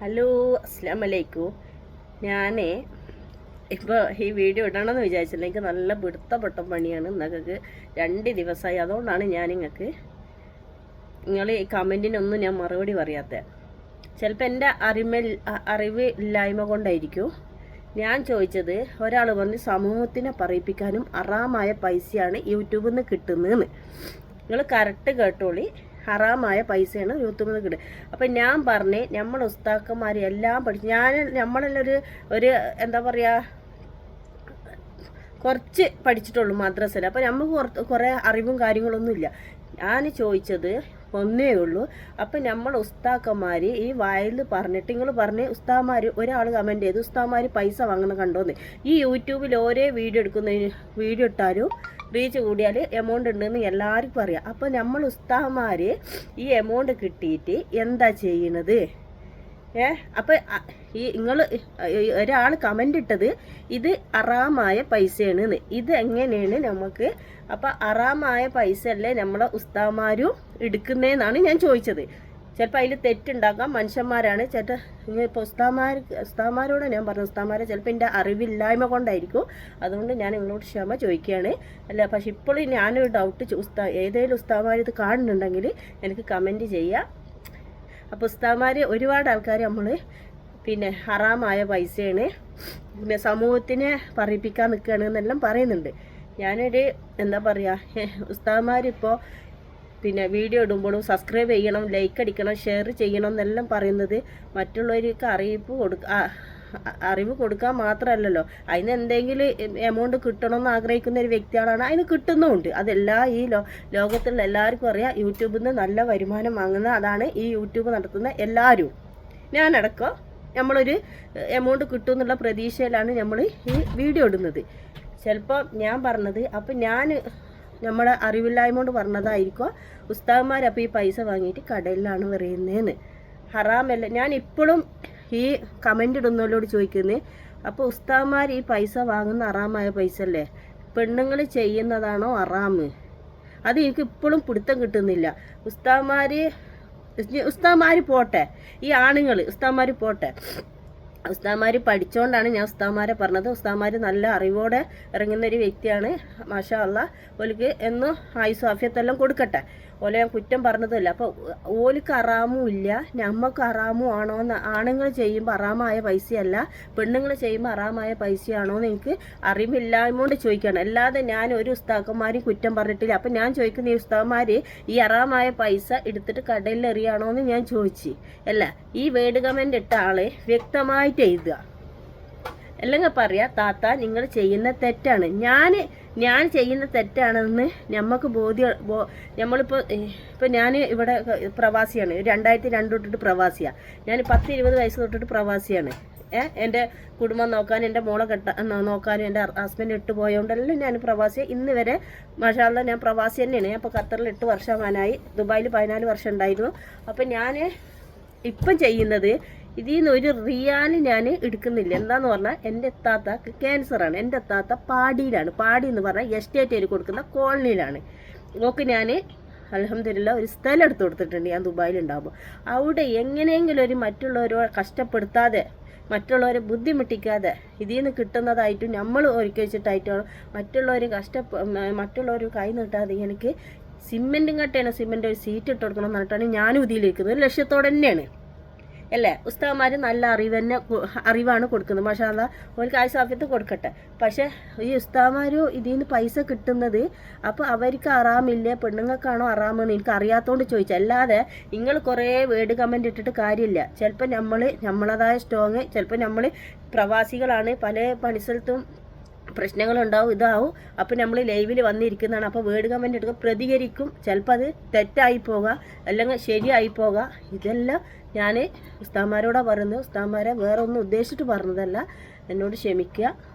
Hello, അസ്സാം വലൈക്കും. ഞാൻ ഇപ്പോൾ ഈ വീഡിയോ ഇടണമെന്ന് വിചാരിച്ചില്ല. എനിക്ക് നല്ല പിടുത്തപ്പെട്ട പണിയാണ്. നിങ്ങൾക്ക് 2 ദിവസമായി. അതുകൊണ്ടാണ് ഞാൻ നിങ്ങൾ ഈ കമൻറ്റിനൊന്നും ഞാൻ മറുപടി പറയാത്തത്. ചിലപ്പോൾ എൻ്റെ അറിവ് ഇല്ലായ്മ കൊണ്ടായിരിക്കും. ഞാൻ ചോദിച്ചത്, ഒരാൾ വന്ന് സമൂഹത്തിനെ പറയിപ്പിക്കാനും ഹറാമായ പൈസയാണ് യൂട്യൂബിൽ നിന്ന് കിട്ടുന്നതെന്ന്. നിങ്ങൾ കറക്റ്റ് കേട്ടോളി. ഹറാമായ പൈസയാണ് യൂട്യൂബിൽ നിന്ന് കിട്ടുക. അപ്പം ഞാൻ പറഞ്ഞ് നമ്മൾ ഉസ്താക്കന്മാർ എല്ലാം പഠിച്ചു. നമ്മളെല്ലാം ഒരു എന്താ പറയുക, കുറച്ച് പഠിച്ചിട്ടുള്ളൂ മദ്രസയിൽ. അപ്പം നമുക്ക് കുറേ അറിവും കാര്യങ്ങളൊന്നുമില്ല. ഞാൻ ചോദിച്ചത് ഒന്നേ ഉള്ളൂ. അപ്പം നമ്മൾ ഉസ്താക്കന്മാർ ഈ വായിൽ പറഞ്ഞിട്ട് നിങ്ങൾ പറഞ്ഞ് ഉസ്താമാർ ഒരാൾ കമൻറ്റ് ചെയ്തു, ഉസ്താമാർ പൈസ വാങ്ങണം കണ്ടോന്ന്. ഈ യൂട്യൂബിൽ ഓരോ വീഡിയോ ഇട്ടാലും റീച്ച് കൂടിയാൽ എമൗണ്ട് ഉണ്ടെന്ന് എല്ലാവർക്കും അറിയാം. അപ്പോൾ നമ്മൾ ഉസ്താമാർ ഈ എമൗണ്ട് കിട്ടിയിട്ട് എന്താ ചെയ്യണത്? അപ്പം നിങ്ങൾ ഒരാൾ കമൻ്റ് ഇട്ടത് ഇത് ഹറാമായ പൈസയാണ്. ഇത് എങ്ങനെയാണ് നമുക്ക്? അപ്പം ഹറാമായ പൈസ അല്ലേ നമ്മളെ ഉസ്താമാരും എടുക്കുന്നതെന്നാണ് ഞാൻ ചോദിച്ചത്. ചിലപ്പോൾ അതിൽ തെറ്റുണ്ടാക്കാം, മനുഷ്യന്മാരാണ്. ഇപ്പോൾ ഉസ്താമാരോട് ഞാൻ പറഞ്ഞു, ഉസ്താമാരെ ചിലപ്പോൾ എൻ്റെ അറിവില്ലായ്മ കൊണ്ടായിരിക്കും. അതുകൊണ്ട് ഞാൻ നിങ്ങളോട് ക്ഷമ ചോദിക്കുകയാണ്. അല്ല, പക്ഷെ ഇപ്പോൾ ഞാനൊരു ഡൗട്ട്, ഏതെങ്കിലും ഉസ്താമാർ ഇത് കാണുന്നുണ്ടെങ്കിൽ എനിക്ക് കമൻറ്റ് ചെയ്യാം. അപ്പോൾ ഉസ്താമാർ ഒരുപാട് ആൾക്കാർ നമ്മൾ ഹറാമായ പൈസയാണ് സമൂഹത്തിനെ പറയിപ്പിക്കാൻ നിൽക്കുകയാണെന്നെല്ലാം പറയുന്നുണ്ട്. ഞാനൊരു എന്താ പറയുക, ഉസ്താമാരിപ്പോൾ വീഡിയോ ഇടുമ്പോഴും സബ്സ്ക്രൈബ് ചെയ്യണം, ലൈക്ക് അടിക്കണം, ഷെയർ ചെയ്യണം എന്നെല്ലാം പറയുന്നത് മറ്റുള്ളവർക്ക് അറിവ് കൊടുക്കാൻ മാത്രമല്ലല്ലോ. അതിന് എന്തെങ്കിലും എമൗണ്ട് കിട്ടണമെന്ന് ആഗ്രഹിക്കുന്ന ഒരു വ്യക്തികളാണ്, അതിന് കിട്ടുന്നുമുണ്ട്. അതെല്ലാം ഈ ലോകത്തുള്ള എല്ലാവർക്കും അറിയാം. യൂട്യൂബിൽ നിന്ന് നല്ല വരുമാനം വാങ്ങുന്ന അതാണ് ഈ യൂട്യൂബ് നടത്തുന്ന എല്ലാവരും. ഞാനടക്കം നമ്മളൊരു എമൗണ്ട് കിട്ടുമെന്നുള്ള പ്രതീക്ഷയിലാണ് നമ്മൾ ഈ വീഡിയോ ഇടുന്നത്. ചിലപ്പോൾ ഞാൻ പറഞ്ഞത്, അപ്പം നമ്മളെ അറിവില്ലായ്മ കൊണ്ട് പറഞ്ഞതായിരിക്കും ഉസ്താദന്മാരപ്പോൾ ഈ പൈസ വാങ്ങിയിട്ട് കടയിലാണ് പറയുന്നതെന്ന്. ഹറാമല്ല. ഞാൻ ഇപ്പോഴും ഈ കമൻ്റ് ഇടുന്നവരോട് ചോദിക്കുന്നത്, അപ്പോൾ ഉസ്താദന്മാർ ഈ പൈസ വാങ്ങുന്ന ഹറാമായ പൈസ അല്ലേ? പെണ്ണുങ്ങൾ ചെയ്യുന്നതാണോ ഹറാമ്? അത് എനിക്ക് ഇപ്പോഴും പിടുത്തം കിട്ടുന്നില്ല. ഉസ്താദന്മാർ പോട്ടെ, ഈ ആണുങ്ങൾ ഉസ്താദന്മാർ പോട്ടെ. ഉസ്താദന്മാർ പഠിച്ചുകൊണ്ടാണ് ഞാൻ ഉസ്താദന്മാരെ പറഞ്ഞത്. ഉസ്താദന്മാർ നല്ല അറിവോടെ ഇറങ്ങുന്ന ഒരു വ്യക്തിയാണ്. മാഷാ അല്ലാഹ്. ഓലിക്ക് എന്നും ആയുസ്സും ആഫിയത്തെല്ലാം കൊടുക്കട്ടെ. ഓലെ ഞാൻ കുറ്റം പറഞ്ഞതല്ല. അപ്പോൾ ഓലിക്ക് ഹറാമും ഇല്ല, നമ്മൾക്ക് ഹറാമും ആണോന്ന്. ആണുങ്ങൾ ചെയ്യുമ്പോൾ ഹറാമായ പൈസയല്ല, പെണ്ണുങ്ങൾ ചെയ്യുമ്പോൾ ഹറാമായ പൈസയാണോ എന്ന് എനിക്ക് അറിവില്ലായ്മ കൊണ്ട് ചോദിക്കുകയാണ്. അല്ലാതെ ഞാൻ ഒരു ഉസ്താദന്മാരെയും കുറ്റം പറഞ്ഞിട്ടില്ല. അപ്പം ഞാൻ ചോദിക്കുന്ന, ഈ ഉസ്താദന്മാർ ഈ ഹറാമായ പൈസ എടുത്തിട്ട് കടയിൽ എറിയാണോ എന്ന് ഞാൻ ചോദിച്ചു. അല്ല, ഈ വേഡ് കമൻ്റ് ഇട്ട ആളെ വ്യക്തമായിട്ട് എഴുതുക. അല്ലെങ്കിൽ പറയാം, താത്ത നിങ്ങൾ ചെയ്യുന്ന തെറ്റാണ്, ഞാൻ ചെയ്യുന്ന തെറ്റാണെന്ന് നമുക്ക് നമ്മളിപ്പോൾ ഞാൻ ഇവിടെ പ്രവാസിയാണ്. 2002 തൊട്ടിട്ട് പ്രവാസിയാണ്. ഞാൻ 10-20 വയസ്സ് തൊട്ടിട്ട് പ്രവാസിയാണ്. എൻ്റെ കുടുംബം നോക്കാൻ, എൻ്റെ മോളെ നോക്കാനും എൻ്റെ ഹസ്ബൻഡ് ഇട്ട് പോയതുകൊണ്ടെല്ലാം ഞാൻ പ്രവാസിയാണ്. ഇന്ന് വരെ മാഷാ അല്ലാഹ് ഞാൻ പ്രവാസി തന്നെയാണ്. ഞാൻ ഇപ്പോൾ ഖത്തറിൽ 8 വർഷമാനായി, ദുബായിൽ 14 വർഷം ഉണ്ടായിരുന്നു. അപ്പം ഞാൻ ഇപ്പം ചെയ്യുന്നത്, ഇതിൽ നിന്ന് ഒരു റിയാൽ ഞാൻ എടുക്കുന്നില്ല. എന്താന്ന് പറഞ്ഞാൽ, എൻ്റെ എത്താത്ത ക്യാൻസറാണ്. എൻ്റെ എത്താത്ത പാടിയിലാണ്. പാടി എന്ന് പറഞ്ഞാൽ എസ്റ്റേറ്റ് കൊടുക്കുന്ന കോളനിയിലാണ്. ഓക്കെ, ഞാൻ അൽഹംദുലില്ലാ ഒരു സ്ഥലം എടുത്ത് കൊടുത്തിട്ടുണ്ട് ഞാൻ ദുബായിലുണ്ടാകുമ്പോൾ. അവിടെ എങ്ങനെയെങ്കിലും ഒരു മറ്റുള്ളവരെ കഷ്ടപ്പെടുത്താതെ, മറ്റുള്ളവരെ ബുദ്ധിമുട്ടിക്കാതെ, ഇതിൽ നിന്ന് കിട്ടുന്നതായിട്ടും നമ്മൾ ഒരുക്കി വെച്ചിട്ടായിട്ടോ മറ്റുള്ളവർ കൈ നീട്ടാതെ എനിക്ക് സിമെൻറ്റും കട്ടയാണ്, സിമെൻ്റ് ഒരു സീറ്റ് ഇട്ട് കൊടുക്കണം എന്ന് പറഞ്ഞിട്ടാണ് ഞാനും ഇതിലിരിക്കുന്നത്. ഒരു ലക്ഷ്യത്തോടെ തന്നെയാണ്. അല്ലേ? ഉസ്താദന്മാർ നല്ല അറിവാണ് കൊടുക്കുന്നത്. മാഷാ അല്ലാഹ്, ഓർക്ക് ആയുസ്സാഫിയത്ത് കൊടുക്കട്ടെ. പക്ഷേ ഈ ഉസ്താദന്മാരും ഇതിൽ നിന്ന് പൈസ കിട്ടുന്നത്, അപ്പോൾ അവർക്ക് ഹറാമില്ലേ, പെണ്ണുങ്ങൾക്കാണോ ഹറാമെന്ന് എനിക്ക് അറിയാത്തതുകൊണ്ട് ചോദിച്ചാൽ. അല്ലാതെ നിങ്ങൾ കുറേ വേഡ് കമൻ്റ് ഇട്ടിട്ട് കാര്യമില്ല. ചിലപ്പോൾ നമ്മളതായ സ്ട്രോങ്, ചിലപ്പോൾ നമ്മൾ പ്രവാസികളാണ്, പല പണിസ്ഥലത്തും പ്രശ്നങ്ങളുണ്ടാവും, ഇതാവും. അപ്പോൾ നമ്മൾ ലൈവിൽ വന്നിരിക്കുന്നതാണ്. അപ്പോൾ വേഡ് കമൻ്റ് എടുക്കുക, പ്രതികരിക്കും. ചിലപ്പോൾ അത് തെറ്റായി പോകാം, അല്ലെങ്കിൽ ശരിയായി പോകാം. ഇതെല്ലാം ഞാൻ ഉസ്താദന്മാരോടാണ് പറയുന്നത്. ഉസ്താദന്മാരെ വേറെ ഒന്നും ഉദ്ദേശിച്ചിട്ട് പറഞ്ഞതല്ല. എന്നോട് ക്ഷമിക്കുക,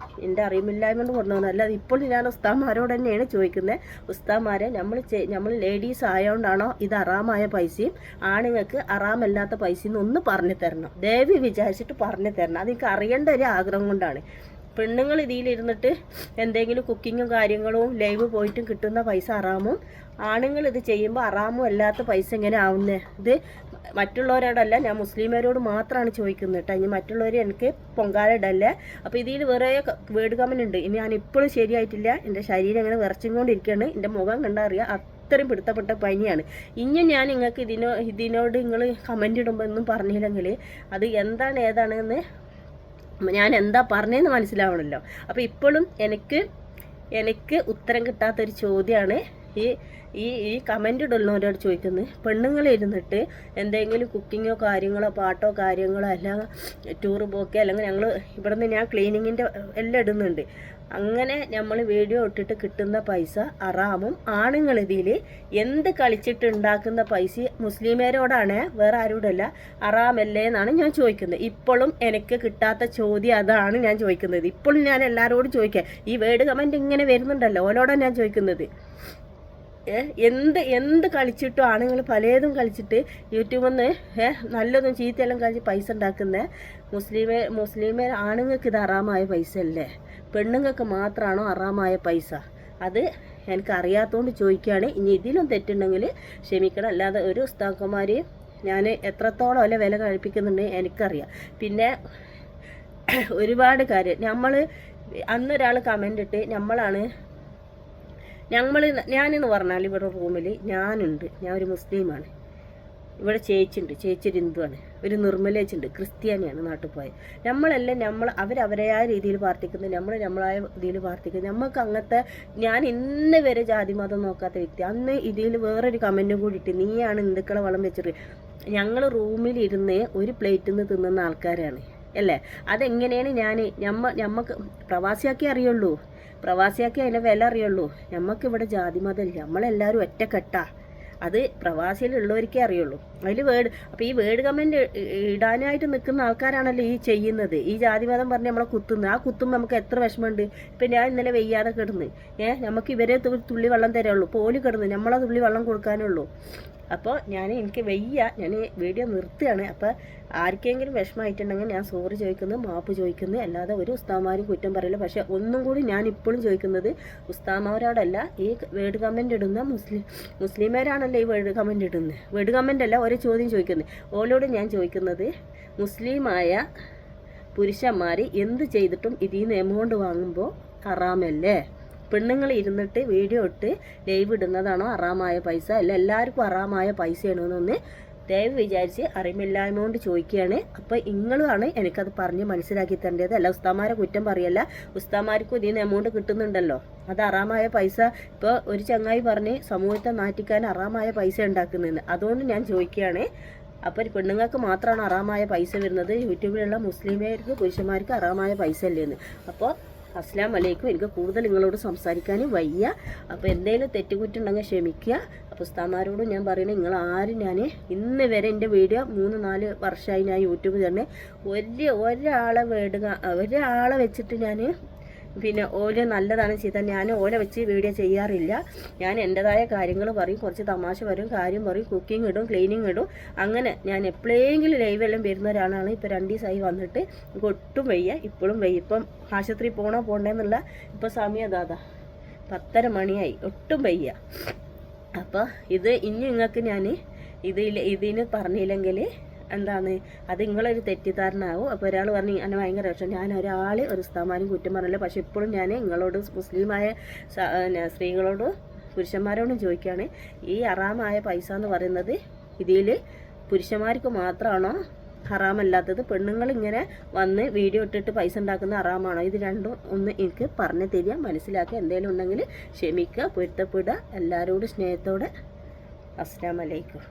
എൻ്റെ അറിവില്ലായ്മ കൊണ്ട് പറഞ്ഞതല്ല. ഇപ്പോൾ ഞാൻ ഉസ്താദന്മാരോട് തന്നെയാണ് ചോദിക്കുന്നത്. ഉസ്താദന്മാരെ, നമ്മൾ ലേഡീസ് ആയതുകൊണ്ടാണോ ഇത് ഹറാമായ പൈസയും ആണുങ്ങൾക്ക് ഹറാമല്ലാത്ത പൈസയും ഒന്ന് പറഞ്ഞു തരണം. ദയവ് വിചാരിച്ചിട്ട് പറഞ്ഞു തരണം. അതെനിക്ക് അറിയേണ്ട ഒരു ആഗ്രഹം കൊണ്ടാണ്. പെണ്ണുങ്ങൾ ഇതിലിരുന്നിട്ട് എന്തെങ്കിലും കുക്കിങ്ങും കാര്യങ്ങളും ലൈവ് പോയിട്ടും കിട്ടുന്ന പൈസ ഹറാമും, ആണുങ്ങൾ ഇത് ചെയ്യുമ്പോൾ ഹറാമും അല്ലാത്ത പൈസ എങ്ങനെ ആവുന്നത്? ഇത് മറ്റുള്ളവരോടല്ല, ഞാൻ മുസ്ലിമരോട് മാത്രമാണ് ചോദിക്കുന്നത് കേട്ടോ. ഇനി മറ്റുള്ളവർ എനിക്ക് പൊങ്കാല ഇടല്ലേ. അപ്പോൾ ഇതിൽ വേറെ വേർഡ് കമന്റ് ഉണ്ട്. ഇനി ഞാൻ ഇപ്പോഴും ശരിയായിട്ടില്ല, എൻ്റെ ശരീരം അങ്ങനെ വിറച്ചും കൊണ്ടിരിക്കുകയാണ്. എൻ്റെ മുഖം കണ്ടറിയാം അത്രയും പിടുത്തപ്പെട്ട പനിയാണ്. ഇനി ഞാൻ നിങ്ങൾക്ക് ഇതിനോട് നിങ്ങൾ കമൻ്റ് ഇടുമ്പോൾ ഒന്നും പറഞ്ഞില്ലെങ്കിൽ അത് എന്താണ് ഏതാണെന്ന് ഞാൻ എന്താ പറഞ്ഞതെന്ന് മനസ്സിലാവണമല്ലോ. അപ്പോൾ ഇപ്പോഴും എനിക്ക് ഉത്തരം കിട്ടാത്തൊരു ചോദ്യമാണ് ഈ കമൻ്റ് ഇടുന്നവരോട് ചോദിക്കുന്നത്. പെണ്ണുങ്ങളിരുന്നിട്ട് എന്തെങ്കിലും കുക്കിങ്ങോ കാര്യങ്ങളോ പാട്ടോ കാര്യങ്ങളോ അല്ലെങ്കിൽ ടൂറ് പോക്കോ അല്ലെങ്കിൽ ഞങ്ങൾ ഇവിടെ നിന്ന് ഞാൻ ക്ലീനിങ്ങിൻ്റെ എല്ലാം ഇടുന്നുണ്ട്. അങ്ങനെ നമ്മൾ വീഡിയോ ഇട്ടിട്ട് കിട്ടുന്ന പൈസ ഹറാമും, ആണുങ്ങൾ ഇതിൽ എന്ത് കളിച്ചിട്ട് ഉണ്ടാക്കുന്ന പൈസ മുസ്ലിമേരോടാണ്, വേറെ ആരോടല്ല, ഹറാമല്ലേ എന്നാണ് ഞാൻ ചോദിക്കുന്നത്. ഇപ്പോഴും എനിക്ക് കിട്ടാത്ത ചോദ്യം അതാണ് ഞാൻ ചോദിക്കുന്നത്. ഇപ്പോഴും ഞാൻ എല്ലാവരോടും ചോദിക്കാം. ഈ വേർഡ് കമൻറ്റ് ഇങ്ങനെ വരുന്നുണ്ടല്ലോ, ഓലോടാണ് ഞാൻ ചോദിക്കുന്നത്. എന്ത് കളിച്ചിട്ടും ആണുങ്ങൾ പലതും കളിച്ചിട്ട് യൂട്യൂബിൽ നിന്ന് നല്ലതും ചീത്തയെല്ലാം കളിച്ച് പൈസ ഉണ്ടാക്കുന്ന മുസ്ലിമേ ആണുങ്ങൾക്ക് ഇത് ഹറാമായ പൈസ അല്ലേ? പെണ്ണുങ്ങൾക്ക് മാത്രമാണോ ഹറാമായ പൈസ? അത് എനിക്ക് അറിയാത്തതുകൊണ്ട് ചോദിക്കുകയാണ്. ഇനി ഇതിലും തെറ്റുണ്ടെങ്കിൽ ക്ഷമിക്കണം. അല്ലാതെ ഒരു ഉസ്താദന്മാർ ഞാൻ എത്രത്തോളം അല്ലെ വില കഴിപ്പിക്കുന്നുണ്ട് എനിക്കറിയാം. പിന്നെ ഒരുപാട് കാര്യം നമ്മൾ അന്നൊരാൾ കമൻ്റ് ഇട്ട് ഞാനെന്ന് പറഞ്ഞാൽ ഇവിടെ റൂമിൽ ഞാനുണ്ട്, ഞാൻ ഒരു മുസ്ലിമാണ്, ഇവിടെ ചേച്ചിയുണ്ട്, ചേച്ചി ഒരു ഹിന്ദുവാണ്, ഒരു നിർമ്മലേച്ചുണ്ട്, ക്രിസ്ത്യാനിയാണ് നാട്ടിൽ പോയത്. നമ്മളെല്ലാം അവരവരായ രീതിയിൽ പ്രാർത്ഥിക്കുന്നത്, നമ്മളായ രീതിയിൽ പ്രാർത്ഥിക്കുന്നത്. നമുക്ക് അങ്ങനത്തെ, ഞാൻ ഇന്ന് വരെ ജാതി മതം നോക്കാത്ത വ്യക്തി. അന്ന് ഇതിൽ വേറൊരു കമൻറ്റും കൂടി ഇട്ട്, നീയാണ് ഹിന്ദുക്കളെ വളം വെച്ചിട്ട്. ഞങ്ങൾ റൂമിലിരുന്ന് ഒരു പ്ലേറ്റിൽ നിന്ന് തിന്നുന്ന ആൾക്കാരാണ് അല്ലേ? അതെങ്ങനെയാണ് ഞമ്മക്ക് പ്രവാസിയാക്കി അറിയുള്ളൂ, പ്രവാസിയാക്കി അതിൻ്റെ വില അറിയുള്ളൂ. നമുക്കിവിടെ ജാതി മതമില്ല, നമ്മളെല്ലാവരും ഒറ്റക്കെട്ടാ. അത് പ്രവാസിയിലുള്ളവർക്കേ അറിയുള്ളൂ. അപ്പോൾ ഈ വേർഡ് കമൻറ്റ് ഇടാനായിട്ട് നിൽക്കുന്ന ആൾക്കാരാണല്ലോ ഈ ചെയ്യുന്നത്. ഈ ജാതിമതം പറഞ്ഞ് നമ്മളെ കുത്തുന്നത്. ആ കുത്തുമ്പോൾ നമുക്ക് എത്ര വിഷമമുണ്ട്. ഇപ്പം ഞാൻ ഇന്നലെ വെയ്യാതെ കിടന്ന് നമുക്ക് ഇവരെ തുള്ളി വെള്ളം തരുള്ളൂ, പോല് കിടന്ന് നമ്മളെ തുള്ളി വെള്ളം കൊടുക്കാനുള്ളൂ. അപ്പോൾ എനിക്ക് വയ്യ, ഞാൻ വീഡിയോ നിർത്തുകയാണ്. അപ്പോൾ ആർക്കെങ്കിലും വിഷമമായിട്ടുണ്ടെങ്കിൽ ഞാൻ സോറി ചോദിക്കുന്നു, മാപ്പ് ചോദിക്കുന്നു. അല്ലാതെ ഒരു ഉസ്താദന്മാരും കുറ്റം പറയില്ല. പക്ഷേ ഒന്നും കൂടി ഞാൻ ഇപ്പോഴും ചോദിക്കുന്നത് ഉസ്താദന്മാരോടല്ല, ഈ വേർഡ് കമൻറ്റ് ഇടുന്ന മുസ്ലിമേരാണല്ലോ ഈ വേർഡ് കമൻറ്റ് ഇടുന്നത്. വേർഡ് കമൻ്റ് അല്ല, ഒരു ചോദ്യം ചോദിക്കുന്നത്. ഓലോട് ഞാൻ ചോദിക്കുന്നത്, മുസ്ലിമായ പുരുഷന്മാർ എന്ത് ചെയ്തിട്ടും ഇതിൽ നിന്ന് എമൗണ്ട് വാങ്ങുമ്പോൾ ഹറാമല്ലേ? പെണ്ണുങ്ങൾ ഇരുന്നിട്ട് വീഡിയോ ഇട്ട് ലൈവ് ഇടുന്നതാണോ ഹറാമായ പൈസ? അല്ല എല്ലാവർക്കും ഹറാമായ പൈസയാണോന്നൊന്ന് ദയവ് വിചാരിച്ച് അറിവില്ലായ്മ കൊണ്ട് ചോദിക്കുകയാണ്. അപ്പോൾ നിങ്ങളുമാണ് എനിക്കത് പറഞ്ഞ് മനസ്സിലാക്കി തരേണ്ടത്. അല്ല ഉസ്താദന്മാരെ കുറ്റം പറയല്ല. ഉസ്താദന്മാർക്കും ഇതിൽ നിന്ന് എമൗണ്ട് കിട്ടുന്നുണ്ടല്ലോ, അത് ഹറാമായ പൈസ. ഇപ്പോൾ ഒരു ചങ്ങായി പറഞ്ഞ് സമൂഹത്തെ നാറ്റിക്കാൻ ഹറാമായ പൈസ ഉണ്ടാക്കുന്നതെന്ന്. അതുകൊണ്ട് ഞാൻ ചോദിക്കുകയാണ്. അപ്പോൾ പെണ്ണുങ്ങൾക്ക് മാത്രമാണ് ഹറാമായ പൈസ വരുന്നത്, യൂട്യൂബിലുള്ള മുസ്ലിമേർക്ക് പുരുഷന്മാർക്ക് ഹറാമായ പൈസ അല്ലേന്ന്. അപ്പോൾ അസ്സലാം വലൈക്കും. എനിക്ക് കൂടുതൽ നിങ്ങളോട് സംസാരിക്കാനും വയ്യ. അപ്പോൾ എന്തെങ്കിലും തെറ്റുകുറ്റുണ്ടെങ്കിൽ ക്ഷമിക്കുക. അപ്പോൾ ഉസ്താദന്മാരോടും ഞാൻ പറയണേ, നിങ്ങളാരും ഞാൻ ഇന്ന് വരെ എൻ്റെ വീഡിയോ 3-4 വർഷമായി ഞാൻ യൂട്യൂബിൽ തന്നെ ഒരാളെ വെച്ചിട്ട് ഞാൻ പിന്നെ ഓല നല്ലതാണ് ചെയ്താൽ ഞാൻ ഓല വെച്ച് വീഡിയോ ചെയ്യാറില്ല. ഞാൻ എൻ്റെതായ കാര്യങ്ങൾ പറയും, കുറച്ച് തമാശ പറയും, കാര്യം പറയും, കുക്കിംഗ് ഇടും, ക്ലീനിങ് ഇടും. അങ്ങനെ ഞാൻ എപ്പോഴെങ്കിലും ലൈവ് എല്ലാം വരുന്ന ഒരാളാണ്. ഇപ്പോൾ 2 ദിവസമായി വന്നിട്ട് ഒട്ടും വയ്യ, ഇപ്പോഴും വയ്യ. ഇപ്പം ആശുപത്രി പോകണ്ടെന്നുള്ള ഇപ്പോൾ സമയം അതാ 10:30 മണിയായി, ഒട്ടും വയ്യ. അപ്പോൾ ഇനി നിങ്ങൾക്ക് ഞാൻ ഇതിന് പറഞ്ഞില്ലെങ്കിൽ എന്താണ് അത് നിങ്ങളൊരു തെറ്റിദ്ധാരണയാവും. അപ്പോൾ ഒരാൾ പറഞ്ഞു എന്നെ ഭയങ്കര രസം, ഞാൻ ഒരു ഉസ്താദന്മാരും കുറ്റം പറഞ്ഞില്ല. പക്ഷെ ഇപ്പോഴും ഞാൻ നിങ്ങളോട് മുസ്ലിമായ സ്ത്രീകളോടും പുരുഷന്മാരോടും ചോദിക്കുകയാണ്, ഈ ഹറാമായ പൈസ എന്ന് പറയുന്നത് ഇതിൽ പുരുഷന്മാർക്ക് മാത്രമാണോ ഹറാമല്ലാത്തത്? പെണ്ണുങ്ങൾ ഇങ്ങനെ വന്ന് വീഡിയോ ഇട്ടിട്ട് പൈസ ഉണ്ടാക്കുന്ന ഹറാമാണോ? ഇത് രണ്ടും ഒന്ന് എനിക്ക് പറഞ്ഞു തരിക, മനസ്സിലാക്കുക. എന്തെങ്കിലും ഉണ്ടെങ്കിൽ ക്ഷമിക്കുക, പൊരുത്തപ്പെടുക. എല്ലാവരോടും സ്നേഹത്തോടെ. അസ്സലാമു അലൈക്കും.